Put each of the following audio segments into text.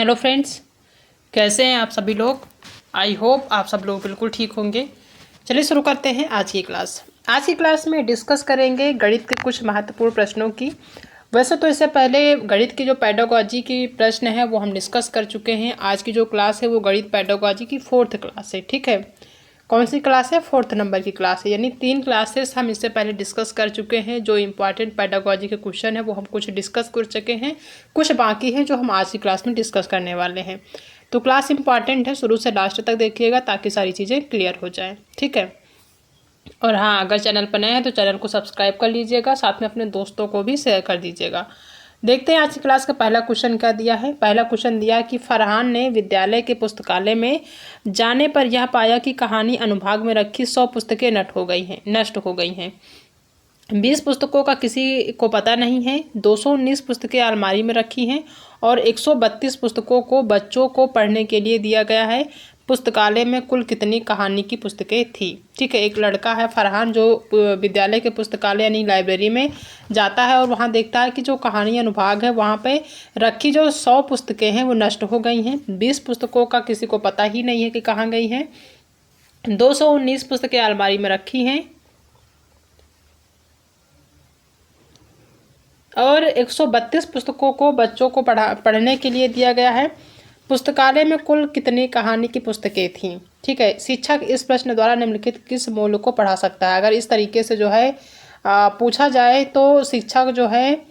Hello friends, कैसे हैं आप सभी लोग। आई होप आप सब लोग बिल्कुल ठीक होंगे। चलिए शुरू करते हैं आज की क्लास। आज की क्लास में डिस्कस करेंगे गणित के कुछ महत्वपूर्ण प्रश्नों की। वैसे तो इससे पहले गणित की जो पेडागोजी की प्रश्न है वो हम डिस्कस कर चुके हैं। आज की जो क्लास है वो गणित पेडागोजी की 4th क्लास है। ठीक है, कौन सी क्लास है? 4th नंबर की क्लास है। यानी 3 क्लासेस हम इससे पहले डिस्कस कर चुके हैं। जो इंपॉर्टेंट पेडागोजी के क्वेश्चन है वो हम कुछ डिस्कस कर चुके हैं, कुछ बाकी हैं जो हम आज की क्लास में डिस्कस करने वाले हैं। तो क्लास इंपॉर्टेंट है, शुरू से लास्ट तक देखिएगा ताकि सारी चीज़ें क्लियर हो जाएँ। ठीक है, और हाँ, अगर चैनल पर नए हैं तो चैनल को सब्सक्राइब कर लीजिएगा, साथ में अपने दोस्तों को भी शेयर कर दीजिएगा। देखते हैं आज की क्लास का पहला क्वेश्चन क्या दिया है। पहला क्वेश्चन दिया है कि फरहान ने विद्यालय के पुस्तकालय में जाने पर यह पाया कि कहानी अनुभाग में रखी 100 पुस्तकें नष्ट हो गई हैं। 20 पुस्तकों का किसी को पता नहीं है। 219 पुस्तकें अलमारी में रखी हैं और 132 पुस्तकों को बच्चों को पढ़ने के लिए दिया गया है। पुस्तकालय में कुल कितनी कहानी की पुस्तकें थी? ठीक है, एक लड़का है फरहान जो विद्यालय के पुस्तकालय यानी लाइब्रेरी में जाता है और वहाँ देखता है कि जो कहानी अनुभाग है वहाँ पे रखी जो 100 पुस्तकें हैं वो नष्ट हो गई हैं। 20 पुस्तकों का किसी को पता ही नहीं है कि कहाँ गई हैं। 219 पुस्तकें अलमारी में रखी हैं और 132 पुस्तकों को बच्चों को पढ़ने के लिए दिया गया है। पुस्तकालय में कुल कितनी कहानी की पुस्तकें थीं? ठीक है, शिक्षक इस प्रश्न द्वारा निम्नलिखित किस मूल्य को पढ़ा सकता है? अगर इस तरीके से जो है पूछा जाए तो शिक्षक जो है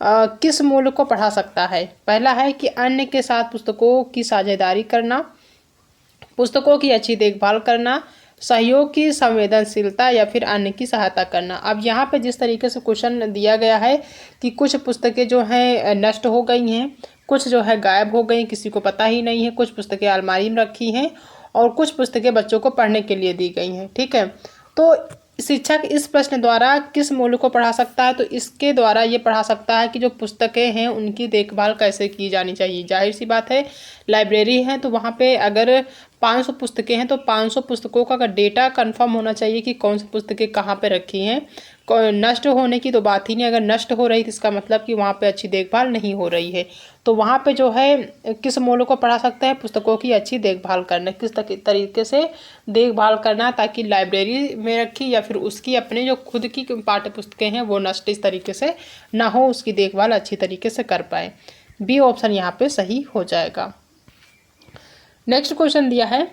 किस मूल्य को पढ़ा सकता है? पहला है कि अन्य के साथ पुस्तकों की साझेदारी करना, पुस्तकों की अच्छी देखभाल करना, सहयोग की संवेदनशीलता या फिर अन्य की सहायता करना। अब यहाँ पे जिस तरीके से क्वेश्चन दिया गया है कि कुछ पुस्तकें जो हैं नष्ट हो गई हैं, कुछ जो है गायब हो गई, किसी को पता ही नहीं है, कुछ पुस्तकें अलमारी में रखी हैं और कुछ पुस्तकें बच्चों को पढ़ने के लिए दी गई हैं। ठीक है, तो शिक्षक इस प्रश्न द्वारा किस मूल्य को पढ़ा सकता है? तो इसके द्वारा ये पढ़ा सकता है कि जो पुस्तकें हैं उनकी देखभाल कैसे की जानी चाहिए। जाहिर सी बात है, लाइब्रेरी है तो वहाँ पे अगर 500 पुस्तकें हैं तो 500 पुस्तकों का डेटा कंफर्म होना चाहिए कि कौन सी पुस्तकें कहाँ पे रखी हैं। नष्ट होने की तो बात ही नहीं। अगर नष्ट हो रही तो इसका मतलब कि वहाँ पे अच्छी देखभाल नहीं हो रही है। तो वहाँ पे जो है किस मूल्य को पढ़ा सकता है? पुस्तकों की अच्छी देखभाल करना, किस तरीके से देखभाल करना ताकि लाइब्रेरी में रखी या फिर उसकी अपने जो खुद की पाठ्य पुस्तकें हैं वो नष्ट इस तरीके से ना हो, उसकी देखभाल अच्छी तरीके से कर पाए। बी ऑप्शन यहाँ पे सही हो जाएगा। नेक्स्ट क्वेश्चन दिया है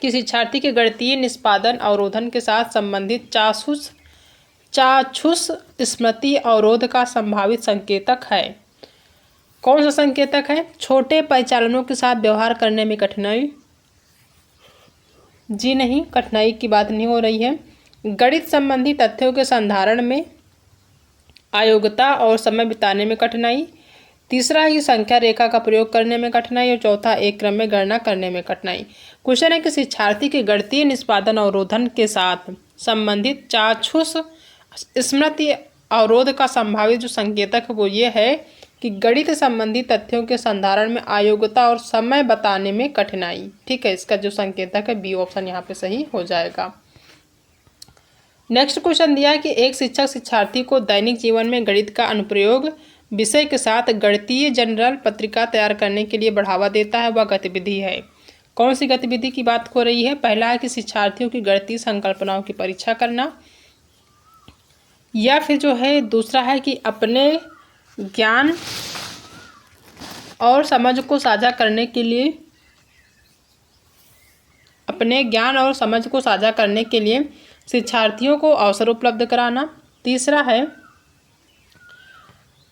कि शिक्षार्थी के गणितीय निष्पादन अवरोधन के साथ संबंधित चाक्षुष स्मृति अवरोध का संभावित संकेतक है। कौन सा संकेतक है? छोटे परिचालनों के साथ व्यवहार करने में कठिनाई। जी नहीं, कठिनाई की बात नहीं हो रही है। गणित संबंधी तथ्यों के संधारण में अयोग्यता और समय बिताने में कठिनाई। तीसरा है कि संख्या रेखा का प्रयोग करने में कठिनाई और चौथा एक क्रम में गणना करने में कठिनाई। क्वेश्चन है कि शिक्षार्थी के गणितीय निष्पादन अवरोधन के साथ संबंधित चाक्षुष स्मृति अवरोध का संभावित जो संकेतक है वो ये है कि गणित संबंधी तथ्यों के संधारण में अयोग्यता और समय बताने में कठिनाई। ठीक है, इसका जो संकेतक है बी ऑप्शन यहाँ पे सही हो जाएगा। नेक्स्ट क्वेश्चन दिया है कि एक शिक्षक शिक्षार्थी को दैनिक जीवन में गणित का अनुप्रयोग विषय के साथ गणितीय जनरल पत्रिका तैयार करने के लिए बढ़ावा देता है, वह गतिविधि है। कौन सी गतिविधि की बात हो रही है? पहला है कि शिक्षार्थियों की गणितीय संकल्पनाओं की परीक्षा करना, या फिर जो है दूसरा है कि अपने ज्ञान और समझ को साझा करने के लिए शिक्षार्थियों को अवसर उपलब्ध कराना। तीसरा है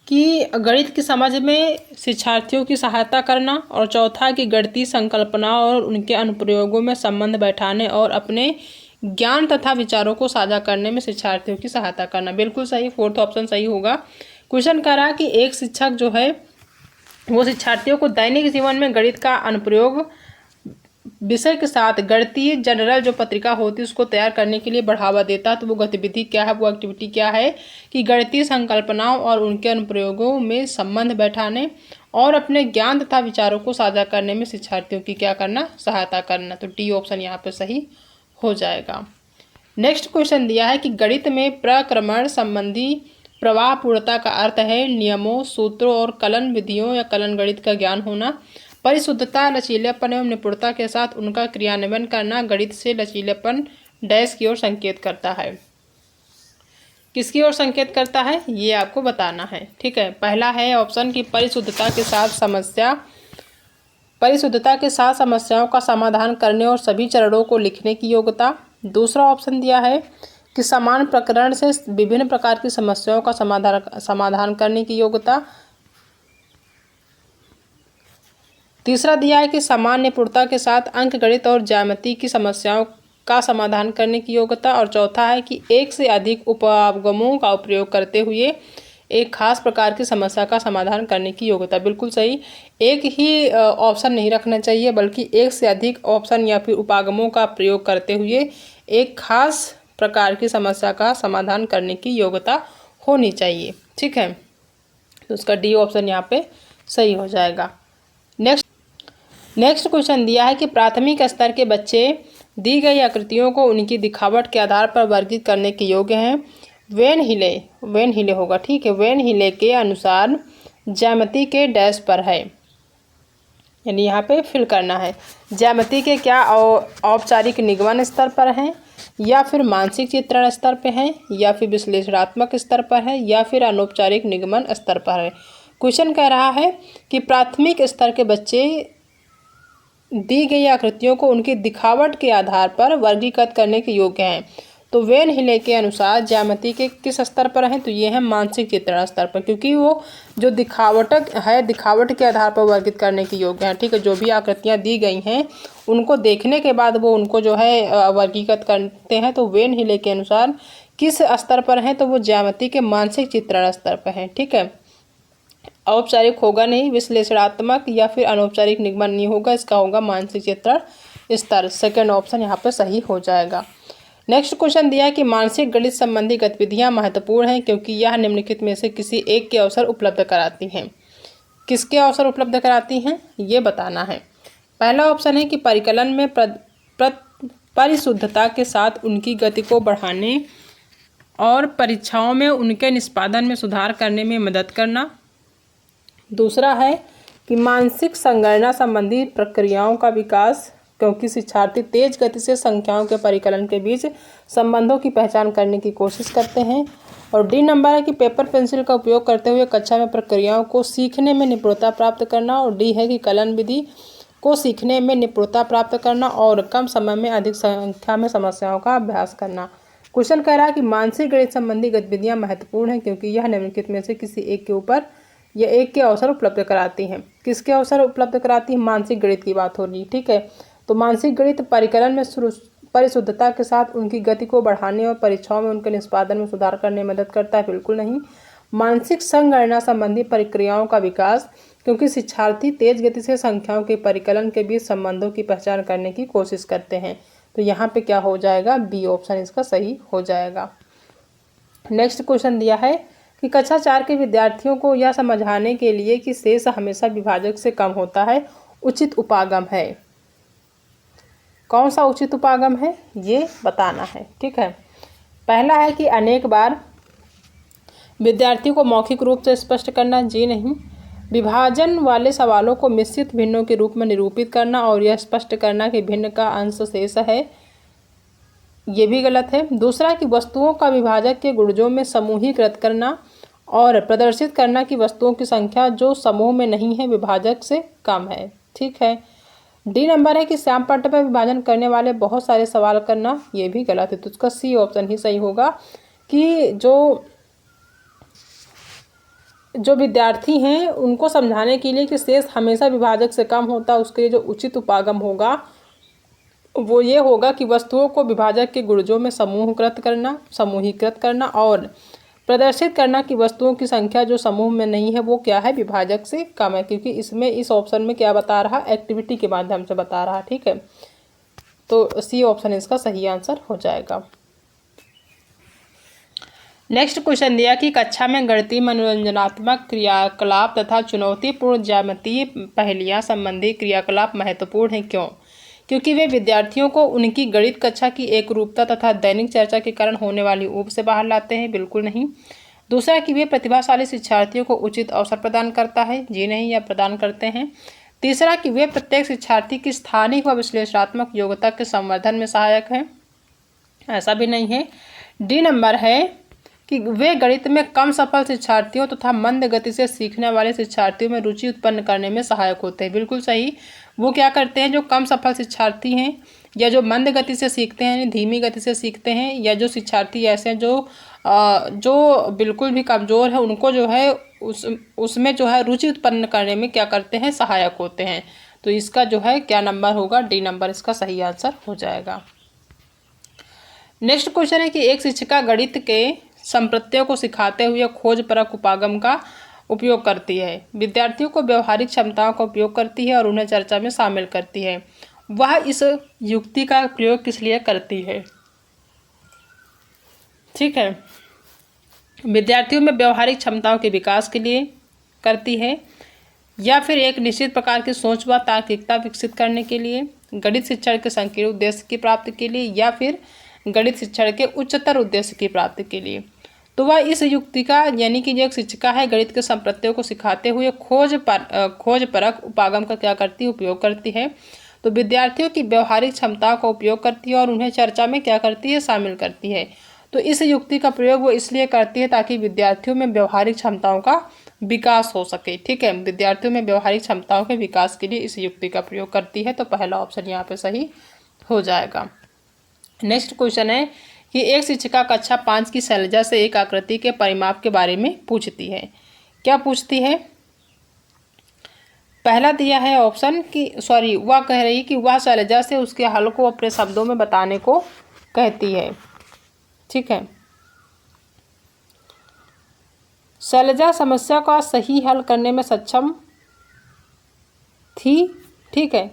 कि गणित की समझ में शिक्षार्थियों की सहायता करना और चौथा कि गणितीय संकल्पनाओं और उनके अनुप्रयोगों में संबंध बैठाने और अपने ज्ञान तथा विचारों को साझा करने में शिक्षार्थियों की सहायता करना। बिल्कुल सही, 4th ऑप्शन सही होगा। क्वेश्चन कह रहा है कि एक शिक्षक जो है वो शिक्षार्थियों को दैनिक जीवन में गणित का अनुप्रयोग विषय के साथ गणितीय जनरल जो पत्रिका होती है उसको तैयार करने के लिए बढ़ावा देता है। तो वो गतिविधि क्या है, वो एक्टिविटी क्या है कि गणितीय संकल्पनाओं और उनके अनुप्रयोगों में संबंध बैठाने और अपने ज्ञान तथा विचारों को साझा करने में शिक्षार्थियों की क्या करना? सहायता करना। तो डी ऑप्शन यहाँ पे सही हो जाएगा। नेक्स्ट क्वेश्चन दिया है कि गणित में प्रक्रमण संबंधी प्रवाह पूर्णता का अर्थ है नियमों, सूत्रों और कलन विधियों या कलन गणित का ज्ञान होना। परिशुद्धता लचीलेपन एवं निपुणता के साथ उनका क्रियान्वयन करना गणित से लचीलेपन डैश की ओर संकेत करता है। किसकी ओर संकेत करता है ये आपको बताना है। ठीक है, पहला है ऑप्शन की परिशुद्धता के साथ समस्याओं का समाधान करने और सभी चरणों को लिखने की योग्यता। दूसरा ऑप्शन दिया है कि समान प्रकरण से विभिन्न प्रकार की समस्याओं का समाधान करने की योग्यता। तीसरा दिया है कि समान निपुणता के साथ अंकगणित और ज्यामिति की समस्याओं का समाधान करने की योग्यता। और चौथा है कि एक से अधिक उपगमों का उपयोग करते हुए एक खास प्रकार की समस्या का समाधान करने की योग्यता। बिल्कुल सही, एक ही ऑप्शन नहीं रखना चाहिए बल्कि एक से अधिक ऑप्शन या फिर उपागमों का प्रयोग करते हुए एक खास प्रकार की समस्या का समाधान करने की योग्यता होनी चाहिए। ठीक है, तो उसका डी ऑप्शन यहाँ पे सही हो जाएगा। नेक्स्ट क्वेश्चन दिया है कि प्राथमिक स्तर के बच्चे दी गई आकृतियों को उनकी दिखावट के आधार पर वर्गीकृत करने के योग्य हैं। वेन हिले होगा। ठीक है, वेन हिले के अनुसार ज्यामिति के डैश पर है, यानी यहाँ पे फिल करना है। ज्यामिति के क्या औपचारिक निगमन स्तर पर हैं, या फिर मानसिक चित्रण स्तर पे हैं, या फिर विश्लेषणात्मक स्तर पर है, या फिर अनौपचारिक निगमन स्तर पर है। क्वेश्चन कह रहा है कि प्राथमिक स्तर के बच्चे दी गई आकृतियों को उनकी दिखावट के आधार पर वर्गीकृत करने के योग्य हैं। तो वेन हिले के अनुसार ज्यामिति के किस स्तर पर हैं, तो ये है मानसिक चित्रण स्तर पर, क्योंकि वो जो दिखावट है दिखावट के आधार पर वर्गीकृत करने के योग्य हैं। ठीक है, जो भी आकृतियाँ दी गई हैं उनको देखने के बाद वो उनको जो है वर्गीकृत करते हैं। तो वेन हिले के अनुसार किस स्तर पर हैं, तो वो ज्यामिति के मानसिक चित्रण स्तर पर हैं। ठीक है, औपचारिक होगा नहीं, विश्लेषणात्मक या फिर अनौपचारिक निगमन नहीं होगा, इसका होगा मानसिक चित्रण स्तर। सेकंड ऑप्शन यहाँ पर सही हो जाएगा। नेक्स्ट क्वेश्चन दिया है कि मानसिक गणित संबंधी गतिविधियाँ महत्वपूर्ण हैं क्योंकि यह निम्नलिखित में से किसी एक के अवसर उपलब्ध कराती हैं। किसके अवसर उपलब्ध कराती हैं ये बताना है। पहला ऑप्शन है कि परिकलन में परिशुद्धता के साथ उनकी गति को बढ़ाने और परीक्षाओं में उनके निष्पादन में सुधार करने में मदद करना। दूसरा है कि मानसिक संगणना संबंधी प्रक्रियाओं का विकास क्योंकि शिक्षार्थी तेज गति से संख्याओं के परिकलन के बीच संबंधों की पहचान करने की कोशिश करते हैं। और डी नंबर है कि पेपर पेंसिल का उपयोग करते हुए कक्षा में प्रक्रियाओं को सीखने में निपुणता प्राप्त करना। और डी है कि कलन विधि को सीखने में निपुणता प्राप्त करना और कम समय में अधिक संख्या में समस्याओं का अभ्यास करना। क्वेश्चन कह रहा है कि मानसिक गणित संबंधी गतिविधियाँ महत्वपूर्ण हैं क्योंकि यह निम्नलिखित में से किसी एक के ऊपर या एक के अवसर उपलब्ध कराती हैं। किसके अवसर उपलब्ध कराती हैं, मानसिक गणित की बात हो रही है। ठीक है, तो मानसिक गणित परिकलन में परिशुद्धता के साथ उनकी गति को बढ़ाने और परीक्षाओं में उनके निष्पादन में सुधार करने में मदद करता है। बिल्कुल नहीं। मानसिक संगणना संबंधी प्रक्रियाओं का विकास क्योंकि शिक्षार्थी तेज गति से संख्याओं के परिकलन के बीच संबंधों की पहचान करने की कोशिश करते हैं। तो यहाँ पे क्या हो जाएगा, बी ऑप्शन इसका सही हो जाएगा। नेक्स्ट क्वेश्चन दिया है कि कक्षा 4 के विद्यार्थियों को यह समझाने के लिए कि शेष हमेशा विभाजक से कम होता है, उचित उपागम है। कौन सा उचित उपागम है ये बताना है। ठीक है, पहला है कि अनेक बार विद्यार्थी को मौखिक रूप से स्पष्ट करना, जी नहीं। विभाजन वाले सवालों को मिश्रित भिन्नों के रूप में निरूपित करना और यह स्पष्ट करना कि भिन्न का अंश शेष है, ये भी गलत है। दूसरा कि वस्तुओं का विभाजक के गुणजों में समूहीकृत करना और प्रदर्शित करना कि वस्तुओं की संख्या जो समूह में नहीं है विभाजक से कम है। ठीक है। डी नंबर है कि श्याम पट्ट पर विभाजन करने वाले बहुत सारे सवाल करना, ये भी गलत है। तो उसका सी ऑप्शन ही सही होगा कि जो विद्यार्थी हैं उनको समझाने के लिए कि शेष हमेशा विभाजक से कम होता है, उसके लिए जो उचित उपागम होगा वो ये होगा कि वस्तुओं को विभाजक के गुणजों में समूहीकृत करना और प्रदर्शित करना कि वस्तुओं की संख्या जो समूह में नहीं है वो क्या है, विभाजक से कम है। क्योंकि इसमें इस ऑप्शन में क्या बता रहा, एक्टिविटी के माध्यम से बता रहा। ठीक है, तो सी ऑप्शन इसका सही आंसर हो जाएगा। नेक्स्ट क्वेश्चन दिया कि कक्षा में गणितीय मनोरंजनात्मक क्रियाकलाप तथा चुनौतीपूर्ण ज्यामितीय पहेलियाँ संबंधी क्रियाकलाप महत्वपूर्ण हैं। क्यों? क्योंकि वे विद्यार्थियों को उनकी गणित कक्षा की एकरूपता तथा दैनिक चर्चा के कारण होने वाली ऊब से बाहर लाते हैं। बिल्कुल नहीं। दूसरा कि वे प्रतिभाशाली शिक्षार्थियों को उचित अवसर प्रदान करता है, जी नहीं, यह प्रदान करते हैं। तीसरा कि वे प्रत्येक शिक्षार्थी की स्थानिक व विश्लेषणात्मक योग्यता के संवर्धन में सहायक है, ऐसा भी नहीं है। डी नंबर है कि वे गणित में कम सफल शिक्षार्थियों तथा मंद गति से सीखने वाले शिक्षार्थियों में रुचि उत्पन्न करने में सहायक होते हैं, बिल्कुल सही। वो क्या करते हैं, जो कम सफल शिक्षार्थी हैं या जो मंद गति से सीखते हैं, धीमी गति से सीखते हैं, या जो शिक्षार्थी ऐसे हैं जो बिल्कुल भी कमज़ोर है, उनको जो है उसमें जो है रुचि उत्पन्न करने में क्या करते हैं, सहायक होते हैं। तो इसका जो है क्या नंबर होगा, डी नंबर इसका सही आंसर हो जाएगा। नेक्स्ट क्वेश्चन है कि एक शिक्षिका गणित के संप्रत्ययों को सिखाते हुए खोजपरक उपागम का उपयोग करती है, विद्यार्थियों को व्यवहारिक क्षमताओं का उपयोग करती है और उन्हें चर्चा में शामिल करती है। वह इस युक्ति का प्रयोग किस लिए करती है? ठीक है, विद्यार्थियों में व्यवहारिक क्षमताओं के विकास के लिए करती है, या फिर एक निश्चित प्रकार की सोच व तार्किकता विकसित करने के लिए, गणित शिक्षण के संकीर्ण उद्देश्य की प्राप्ति के लिए, या फिर गणित शिक्षण के उच्चतर उद्देश्य की प्राप्ति के लिए। तो वह इस युक्ति का, यानी कि जो एक शिक्षिका है, गणित के संप्रत्ययों को सिखाते हुए खोजपरक उपागम का क्या करती है, उपयोग करती है। तो विद्यार्थियों की व्यवहारिक क्षमताओं का उपयोग करती है और उन्हें चर्चा में क्या करती है, शामिल करती है। तो इस युक्ति का प्रयोग वो इसलिए करती है ताकि विद्यार्थियों में व्यवहारिक क्षमताओं का विकास हो सके। ठीक है, विद्यार्थियों में व्यवहारिक क्षमताओं के विकास के लिए इस युक्ति का प्रयोग करती है। तो पहला ऑप्शन यहाँ पे सही हो जाएगा। नेक्स्ट क्वेश्चन है कि एक शिक्षिका कक्षा 5 की शैलजा से एक आकृति के परिमाप के बारे में पूछती है। क्या पूछती है? पहला दिया है ऑप्शन कि वह कह रही कि वह शैलजा से उसके हल को अपने शब्दों में बताने को कहती है। ठीक है, शैलजा समस्या का सही हल करने में सक्षम थी, ठीक है,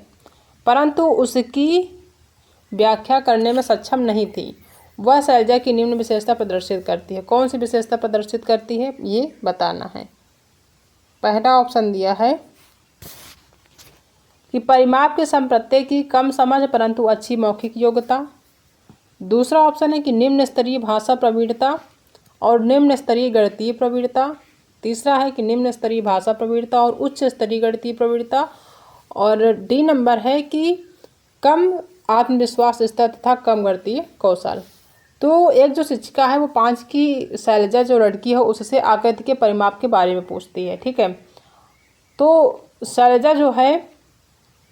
परंतु उसकी व्याख्या करने में सक्षम नहीं थी। वह शैलजा की निम्न विशेषता प्रदर्शित करती है। कौन सी विशेषता प्रदर्शित करती है, ये बताना है। पहला ऑप्शन दिया है कि परिमाप के संप्रत्यय की कम समझ परंतु अच्छी मौखिक योग्यता। दूसरा ऑप्शन है कि निम्न स्तरीय भाषा प्रवीणता और निम्न स्तरीय गणितीय प्रवीणता। तीसरा है कि निम्न स्तरीय भाषा प्रवीणता और उच्च स्तरीय गणितीय प्रवीणता। और डी नंबर है कि कम आत्मविश्वास स्तर तथा कम गणितीय कौशल। तो एक जो शिक्षिका है वो 5 की शैलजा जो लड़की है उससे आकृति के परिमाप के बारे में पूछती है। ठीक है, तो शैलजा जो है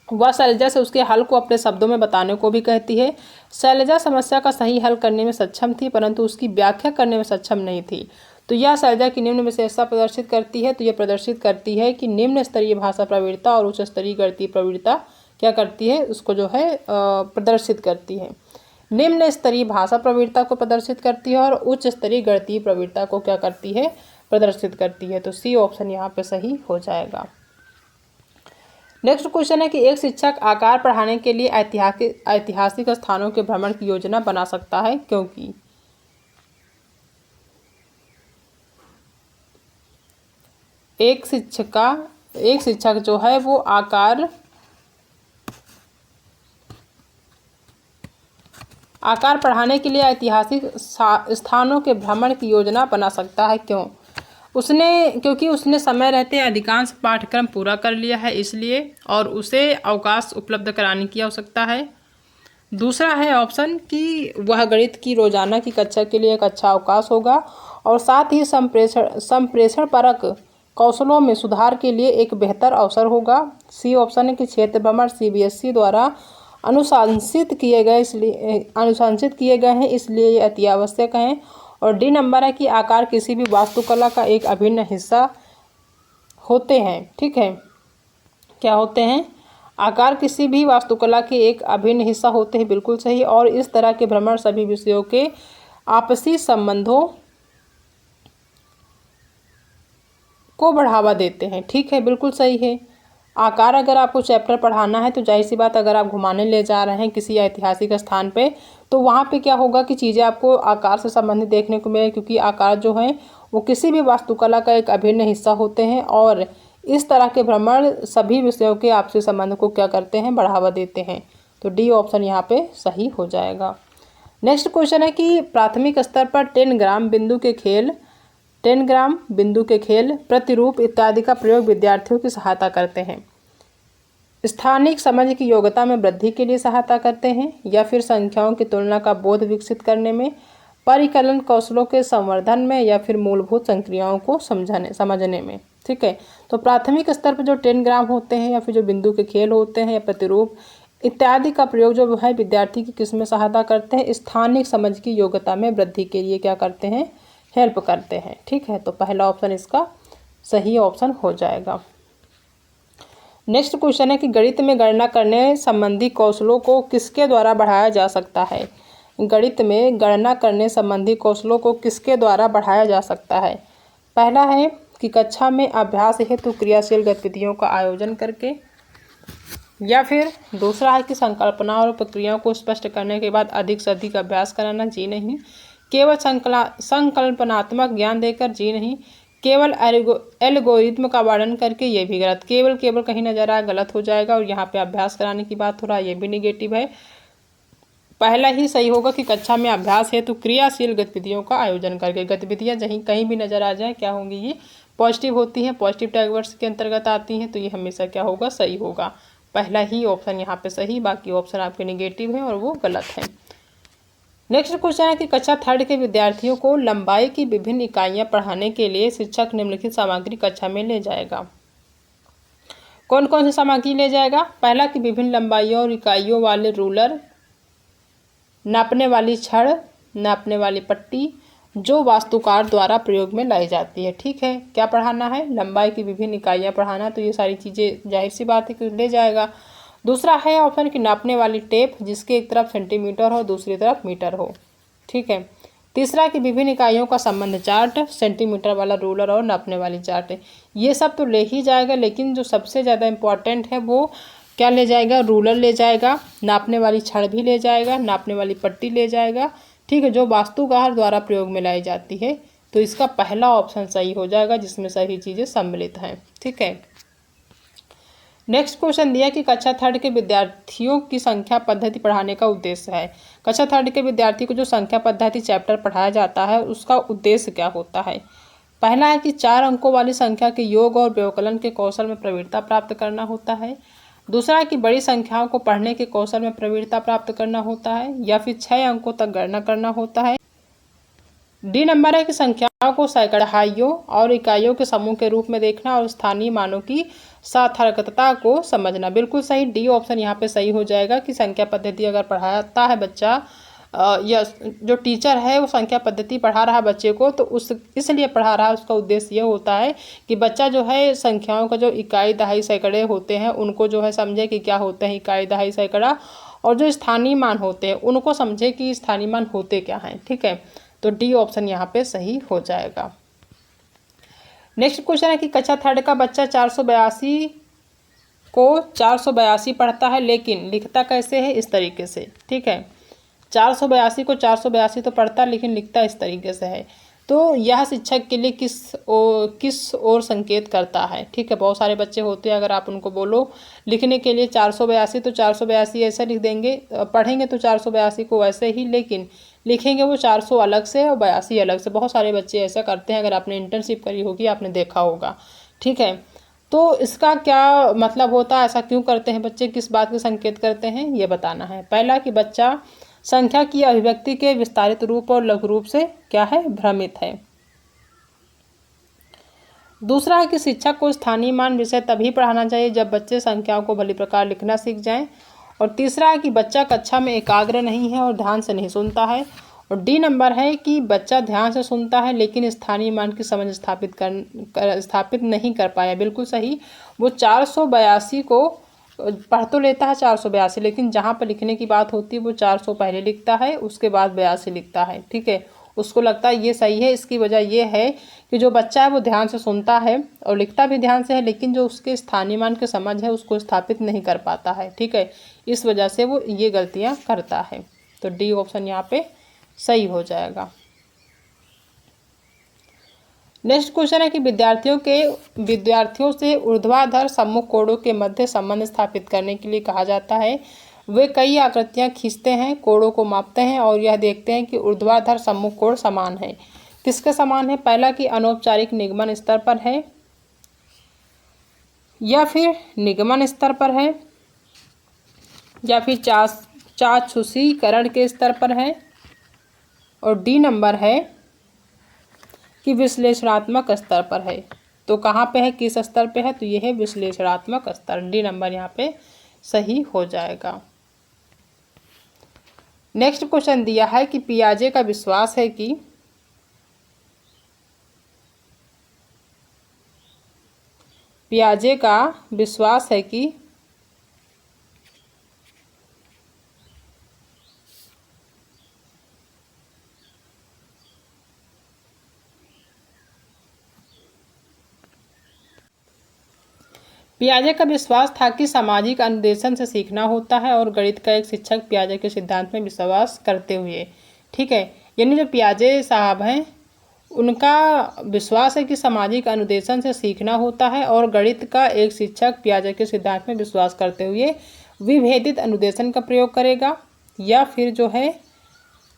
वह शैलजा से उसके हल को अपने शब्दों में बताने को भी कहती है। शैलजा समस्या का सही हल करने में सक्षम थी परंतु उसकी व्याख्या करने में सक्षम नहीं थी। तो यह शैलजा की निम्न विशेषता प्रदर्शित करती है। तो यह प्रदर्शित करती है कि निम्न स्तरीय भाषा प्रवीणता और उच्च स्तरीय गणितीय प्रवीणता क्या करती है, उसको जो है प्रदर्शित करती है। निम्न स्तरीय भाषा प्रवीणता को प्रदर्शित करती है और उच्च स्तरीय गणितीय प्रवीणता को क्या करती है, प्रदर्शित करती है। तो सी ऑप्शन यहाँ पे सही हो जाएगा। नेक्स्ट क्वेश्चन है कि एक शिक्षक आकार पढ़ाने के लिए ऐतिहासिक स्थानों के भ्रमण की योजना बना सकता है, क्योंकि एक शिक्षक जो है वो आकार पढ़ाने के लिए ऐतिहासिक स्थानों के भ्रमण की योजना बना सकता है। क्योंकि उसने समय रहते अधिकांश पाठ्यक्रम पूरा कर लिया है इसलिए, और उसे अवकाश उपलब्ध कराने की आवश्यकता है। दूसरा है ऑप्शन कि वह गणित की रोजाना की कक्षा के लिए एक अच्छा अवकाश होगा और साथ ही संप्रेषण परक कौशलों में सुधार के लिए एक बेहतर अवसर होगा। सी ऑप्शन है कि क्षेत्र भ्रमण CBSE द्वारा अनुशंसित किए गए हैं इसलिए ये अति आवश्यक हैं। और डी नंबर है कि आकार किसी भी वास्तुकला का एक अभिन्न हिस्सा होते हैं। ठीक है, क्या होते हैं? आकार किसी भी वास्तुकला के एक अभिन्न हिस्सा होते हैं, बिल्कुल सही। और इस तरह के भ्रमण सभी विषयों के आपसी संबंधों को बढ़ावा देते हैं। ठीक है, बिल्कुल सही है। आकार अगर आपको चैप्टर पढ़ाना है तो जाहिर सी बात अगर आप घुमाने ले जा रहे हैं किसी ऐतिहासिक स्थान पे तो वहाँ पे क्या होगा कि चीज़ें आपको आकार से संबंधित देखने को मिले, क्योंकि आकार जो है वो किसी भी वास्तुकला का एक अभिन्न हिस्सा होते हैं और इस तरह के भ्रमण सभी विषयों के आपसी संबंध को क्या करते हैं, बढ़ावा देते हैं। तो डी ऑप्शन यहाँ पे सही हो जाएगा। नेक्स्ट क्वेश्चन है कि प्राथमिक स्तर पर 10 ग्राम बिंदु के खेल 10 ग्राम, बिंदु के खेल, प्रतिरूप इत्यादि का प्रयोग विद्यार्थियों की सहायता करते हैं। स्थानिक समझ की योग्यता में वृद्धि के लिए सहायता करते हैं, या फिर संख्याओं की तुलना का बोध विकसित करने में, परिकलन कौशलों के संवर्धन में, या फिर मूलभूत संक्रियाओं को समझने में। ठीक है, तो प्राथमिक स्तर पर जो 10 ग्राम होते हैं, या फिर जो बिंदु के खेल होते हैं, या प्रतिरूप इत्यादि का प्रयोग जो है विद्यार्थी की किस में सहायता करते हैं, स्थानिक समझ की योग्यता में वृद्धि के लिए क्या करते हैं, हेल्प करते हैं। ठीक है, तो पहला ऑप्शन इसका सही ऑप्शन हो जाएगा। नेक्स्ट क्वेश्चन है कि गणित में गणना करने संबंधी कौशलों को किसके द्वारा बढ़ाया जा सकता है। गणित में गणना करने संबंधी कौशलों को किसके द्वारा बढ़ाया जा सकता है। पहला है कि कक्षा में अभ्यास हेतु क्रियाशील गतिविधियों का आयोजन करके, या फिर दूसरा है कि संकल्पना और प्रक्रियाओं को स्पष्ट करने के बाद अधिक से अधिक अभ्यास कराना, जी नहीं। केवल संकल्पनात्मक ज्ञान देकर, जी नहीं। केवल एल्गोरिथम का वर्णन करके, ये भी गलत। केवल कहीं नजर आया, गलत हो जाएगा। और यहाँ पे अभ्यास कराने की बात हो रहा है, ये भी निगेटिव है। पहला ही सही होगा कि कक्षा में अभ्यास है तो क्रियाशील गतिविधियों का आयोजन करके। गतिविधियाँ कहीं भी नजर आ जाए क्या होंगी, ये पॉजिटिव होती हैं, पॉजिटिव टैग वर्ड्स के अंतर्गत आती हैं, तो ये हमेशा क्या होगा, सही होगा। पहला ही ऑप्शन यहाँ पे सही, बाकी ऑप्शन आपके निगेटिव है और वो गलत है। नेक्स्ट क्वेश्चन है कि कक्षा 3 के विद्यार्थियों को लंबाई की विभिन्न इकाइयां पढ़ाने के लिए शिक्षक निम्नलिखित सामग्री कक्षा में ले जाएगा। कौन कौन सी सामग्री ले जाएगा। पहला कि विभिन्न लंबाइयों और इकाइयों वाले रूलर, नापने वाली छड़, नापने वाली पट्टी, जो वास्तुकार द्वारा प्रयोग में लाई जाती है। ठीक है, क्या पढ़ाना है, लंबाई की विभिन्न इकाइयाँ पढ़ाना, तो ये सारी चीज़ें जाहिर सी बात है कि ले जाएगा। दूसरा है ऑप्शन कि नापने वाली टेप, जिसके एक तरफ सेंटीमीटर हो दूसरी तरफ मीटर हो। ठीक है। तीसरा कि विभिन्न इकाइयों का संबंध चार्ट, सेंटीमीटर वाला रूलर और नापने वाली चार्ट। ये सब तो ले ही जाएगा, लेकिन जो सबसे ज़्यादा इम्पॉर्टेंट है वो क्या ले जाएगा, रूलर ले जाएगा, नापने वाली छड़ भी ले जाएगा, नापने वाली पट्टी ले जाएगा। ठीक है, जो वास्तुकार द्वारा प्रयोग में लाई जाती है। तो इसका पहला ऑप्शन सही हो जाएगा, जिसमें सभी चीज़ें सम्मिलित हैं। ठीक है। नेक्स्ट क्वेश्चन दिया कि कक्षा 3 के विद्यार्थियों की संख्या पद्धति पढ़ाने का उद्देश्य है। कक्षा 3 के विद्यार्थी को जो संख्या पद्धति चैप्टर पढ़ाया जाता है उसका उद्देश्य क्या होता है। पहला है कि 4 अंकों वाली संख्या के योग और व्यवकलन के कौशल में प्रवीणता प्राप्त करना होता है। दूसरा है कि बड़ी संख्याओं को पढ़ने के कौशल में प्रवीणता प्राप्त करना होता है, या फिर 6 अंकों तक गणना करना होता है। डी नंबर है कि संख्याओं को सैकड़ाइयों और इकाइयों के समूह के रूप में देखना और स्थानीय मानों की सार्थकता को समझना। बिल्कुल सही, डी ऑप्शन यहाँ पे सही हो जाएगा कि संख्या पद्धति अगर पढ़ाता है बच्चा, या जो टीचर है वो संख्या पद्धति पढ़ा रहा है बच्चे को, तो उस इसलिए पढ़ा रहा है, उसका उद्देश्य ये होता है कि बच्चा जो है संख्याओं का जो इकाई दहाई सैकड़े होते हैं उनको जो है समझे कि क्या होते हैं इकाई दहाई सैकड़ा, और जो स्थानीय मान होते हैं उनको समझे कि स्थानीय मान होते क्या हैं। ठीक है, तो डी ऑप्शन यहाँ पे सही हो जाएगा। नेक्स्ट क्वेश्चन है कि कक्षा 3 का बच्चा 482 पढ़ता है, लेकिन लिखता कैसे है, इस तरीके से। ठीक है, 482 को 482 तो पढ़ता है, लेकिन लिखता इस तरीके से है। तो यह शिक्षक के लिए किस ओर संकेत करता है। ठीक है, बहुत सारे बच्चे होते हैं, अगर आप उनको बोलो लिखने के लिए 482 तो 482 ऐसे लिख देंगे, पढ़ेंगे तो 482 को वैसे ही, लेकिन लिखेंगे वो 400 अलग से और 82 अलग से। बहुत सारे बच्चे ऐसा करते हैं, अगर आपने इंटर्नशिप करी होगी आपने देखा होगा। ठीक है, तो इसका क्या मतलब होता है, ऐसा क्यों करते हैं बच्चे, किस बात के संकेत करते हैं, ये बताना है। पहला कि बच्चा संख्या की अभिव्यक्ति के विस्तारित रूप और लघु रूप से क्या है, भ्रमित है। दूसरा है कि शिक्षक को स्थानीय मान विषय तभी पढ़ाना चाहिए जब बच्चे संख्याओं को भली प्रकार लिखना सीख जाएं। और तीसरा है कि बच्चा कक्षा में एकाग्र नहीं है और ध्यान से नहीं सुनता है। और डी नंबर है कि बच्चा ध्यान से सुनता है लेकिन स्थानीय मान की समझ स्थापित नहीं कर पाया। बिल्कुल सही, वो 482 को पढ़ तो लेता है 482, लेकिन जहाँ पर लिखने की बात होती है वो 400 पहले लिखता है, उसके बाद 82 लिखता है। ठीक है, उसको लगता है ये सही है। इसकी वजह ये है कि जो बच्चा है वो ध्यान से सुनता है और लिखता भी ध्यान से है, लेकिन जो उसके स्थानीय मान की समझ है उसको स्थापित नहीं कर पाता है। ठीक है, इस वजह से वो ये गलतियाँ करता है। तो डी ऑप्शन यहाँ पे सही हो जाएगा। नेक्स्ट क्वेश्चन है कि विद्यार्थियों से ऊर्ध्वाधर सम्मुख कोणों के मध्य संबंध स्थापित करने के लिए कहा जाता है। वे कई आकृतियां खींचते हैं, कोणों को मापते हैं और यह देखते हैं कि ऊर्ध्वाधर सम्मुख कोण समान है। किसके समान है? पहला कि अनौपचारिक निगमन स्तर पर है, या फिर निगमन स्तर पर है, या फिर चाक्षुषीकरण के स्तर पर है, और डी नंबर है कि विश्लेषणात्मक स्तर पर है। तो कहाँ पे है, किस स्तर पे है? तो ये है विश्लेषणात्मक स्तर। डी नंबर यहाँ पे सही हो जाएगा। नेक्स्ट क्वेश्चन दिया है कि पियाजे का विश्वास है कि पियाजे का विश्वास था कि सामाजिक अनुदेशन से सीखना होता है और गणित का एक शिक्षक पियाजे के सिद्धांत में विश्वास करते हुए, ठीक है, यानी जो पियाजे साहब हैं उनका विश्वास है कि सामाजिक अनुदेशन से सीखना होता है और गणित का एक शिक्षक पियाजे के सिद्धांत में विश्वास करते हुए विभेदित अनुदेशन का प्रयोग करेगा, या फिर जो है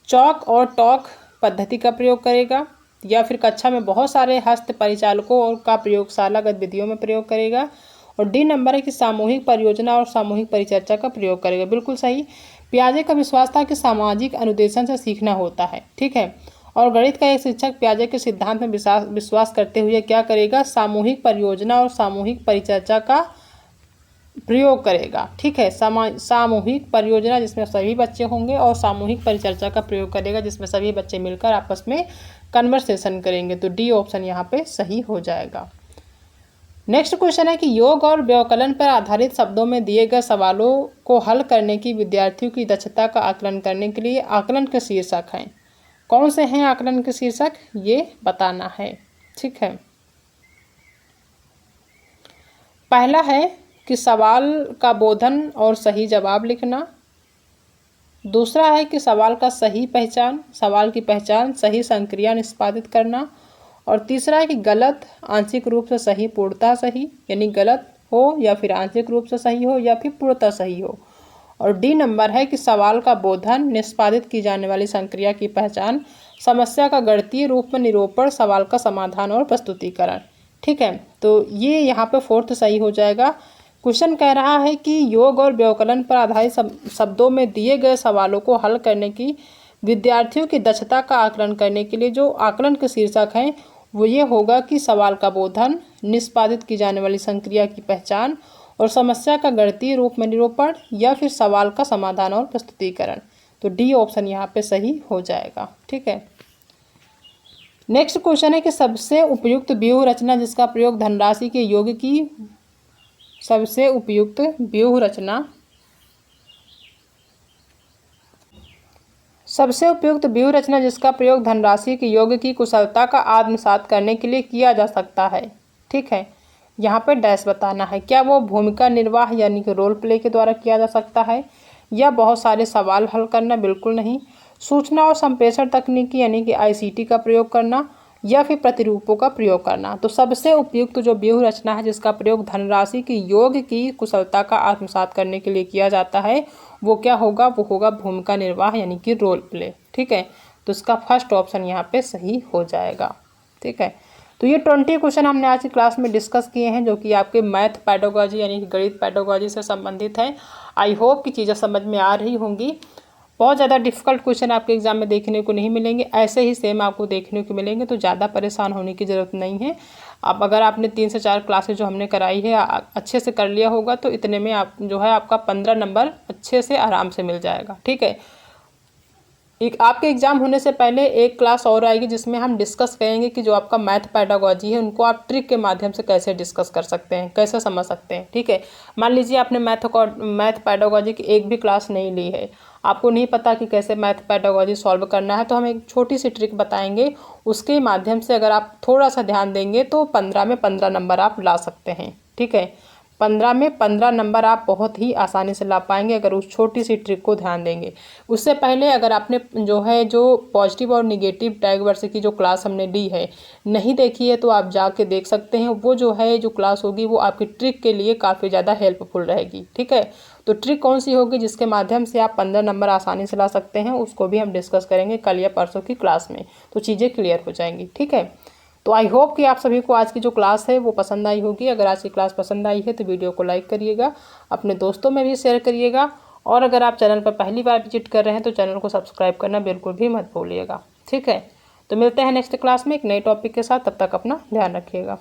चौक और टॉक पद्धति का प्रयोग करेगा, या फिर कक्षा में बहुत सारे हस्त परिचालकों और का प्रयोगशाला गतिविधियों में प्रयोग करेगा, और डी नंबर है कि सामूहिक परियोजना और सामूहिक परिचर्चा का प्रयोग करेगा। बिल्कुल सही। पियाजे का विश्वास था कि सामाजिक अनुदेशन से सीखना होता है, ठीक है, और गणित का एक शिक्षक पियाजे के सिद्धांत में विश्वास करते हुए क्या करेगा? सामूहिक परियोजना और सामूहिक परिचर्चा का प्रयोग करेगा, ठीक है। सामूहिक परियोजना जिसमें सभी बच्चे होंगे और सामूहिक परिचर्चा का प्रयोग करेगा जिसमें सभी बच्चे मिलकर आपस में कन्वर्सेशन करेंगे। तो डी ऑप्शन यहाँ पे सही हो जाएगा। नेक्स्ट क्वेश्चन है कि योग और व्यवकलन पर आधारित शब्दों में दिए गए सवालों को हल करने की विद्यार्थियों की दक्षता का आकलन करने के लिए आकलन के शीर्षक हैं। कौन से हैं आकलन के शीर्षक? ये बताना है, ठीक है। पहला है कि सवाल का बोधन और सही जवाब लिखना। दूसरा है कि सवाल की पहचान, सही संक्रिया निष्पादित करना। और तीसरा है कि गलत आंशिक रूप से सही पूर्णतः सही, यानी गलत हो या फिर आंशिक रूप से सही हो या फिर पूर्णतः सही हो। और डी नंबर है कि सवाल का बोधन, निष्पादित की जाने वाली संक्रिया की पहचान, समस्या का गणितीय रूप में निरूपण, सवाल का समाधान और प्रस्तुतिकरण, ठीक है। तो ये यहाँ पे फोर्थ सही हो जाएगा। क्वेश्चन कह रहा है कि योग और व्यवकलन पर आधारित शब्दों में दिए गए सवालों को हल करने की विद्यार्थियों की दक्षता का आकलन करने के लिए जो आकलन के शीर्षक हैं वो ये होगा कि सवाल का बोधन, निष्पादित की जाने वाली संक्रिया की पहचान और समस्या का गणितीय रूप में निरूपण, या फिर सवाल का समाधान और प्रस्तुतिकरण। तो डी ऑप्शन यहाँ पे सही हो जाएगा, ठीक है। नेक्स्ट क्वेश्चन है कि सबसे उपयुक्त व्यूह रचना जिसका प्रयोग धनराशि के योग की सबसे उपयुक्त व्यूह रचना जिसका प्रयोग धनराशि के योग की कुशलता का आत्मसात करने के लिए किया जा सकता है, ठीक है। यहाँ पे डैश बताना है, क्या वो भूमिका निर्वाह यानी कि रोल प्ले के द्वारा किया जा सकता है, या बहुत सारे सवाल हल करना? बिल्कुल नहीं। सूचना और संप्रेषण तकनीकी यानी कि ICT का प्रयोग करना, या फिर प्रतिरूपों का प्रयोग करना। तो सबसे उपयुक्त जो व्यूह रचना है जिसका प्रयोग धनराशि के योग की कुशलता का आत्मसात करने के लिए किया जाता है वो क्या होगा? वो होगा भूमिका निर्वाह यानी कि रोल प्ले, ठीक है। तो इसका फर्स्ट ऑप्शन यहाँ पे सही हो जाएगा, ठीक है। तो ये 20 क्वेश्चन हमने आज की क्लास में डिस्कस किए हैं जो कि आपके मैथ पेडागोजी यानी कि गणित पेडागोजी से संबंधित है। आई होप कि चीज़ें समझ में आ रही होंगी। बहुत ज़्यादा डिफ़िकल्ट क्वेश्चन आपके एग्जाम में देखने को नहीं मिलेंगे, ऐसे ही सेम आपको देखने को मिलेंगे, तो ज़्यादा परेशान होने की ज़रूरत नहीं है। अब अगर आपने 3 से 4 क्लासेज जो हमने कराई है अच्छे से कर लिया होगा तो इतने में आप जो है आपका 15 नंबर अच्छे से आराम से मिल जाएगा, ठीक है। एक आपके एग्ज़ाम होने से पहले एक क्लास और आएगी जिसमें हम डिस्कस करेंगे कि जो आपका मैथ पेडागोजी है उनको आप ट्रिक के माध्यम से कैसे डिस्कस कर सकते हैं, कैसे समझ सकते हैं, ठीक है। मान लीजिए आपने मैथ पेडागोजी की एक भी क्लास नहीं ली है, आपको नहीं पता कि कैसे मैथ पेडागोजी सॉल्व करना है, तो हम एक छोटी सी ट्रिक बताएंगे, उसके माध्यम से अगर आप थोड़ा सा ध्यान देंगे तो 15 में 15 नंबर आप ला सकते हैं, ठीक है। 15 में 15 नंबर आप बहुत ही आसानी से ला पाएंगे अगर उस छोटी सी ट्रिक को ध्यान देंगे। उससे पहले अगर आपने जो पॉजिटिव और निगेटिव डायवर्सिटी की जो क्लास हमने दी है नहीं देखी है तो आप जाके देख सकते हैं। वो जो क्लास होगी वो आपकी ट्रिक के लिए काफ़ी ज़्यादा हेल्पफुल रहेगी। ठीक है, तो ट्रिक कौन सी होगी जिसके माध्यम से आप 15 नंबर आसानी से ला सकते हैं, उसको भी हम डिस्कस करेंगे कल या परसों की क्लास में, तो चीज़ें क्लियर हो जाएंगी। ठीक है, तो आई होप कि आप सभी को आज की जो क्लास है वो पसंद आई होगी। अगर आज की क्लास पसंद आई है तो वीडियो को लाइक करिएगा, अपने दोस्तों में भी शेयर करिएगा, और अगर आप चैनल पर पहली बार विजिट कर रहे हैं तो चैनल को सब्सक्राइब करना बिल्कुल भी मत भूलिएगा। ठीक है, तो मिलते हैं नेक्स्ट क्लास में एक नए टॉपिक के साथ, तब तक अपना ध्यान रखिएगा।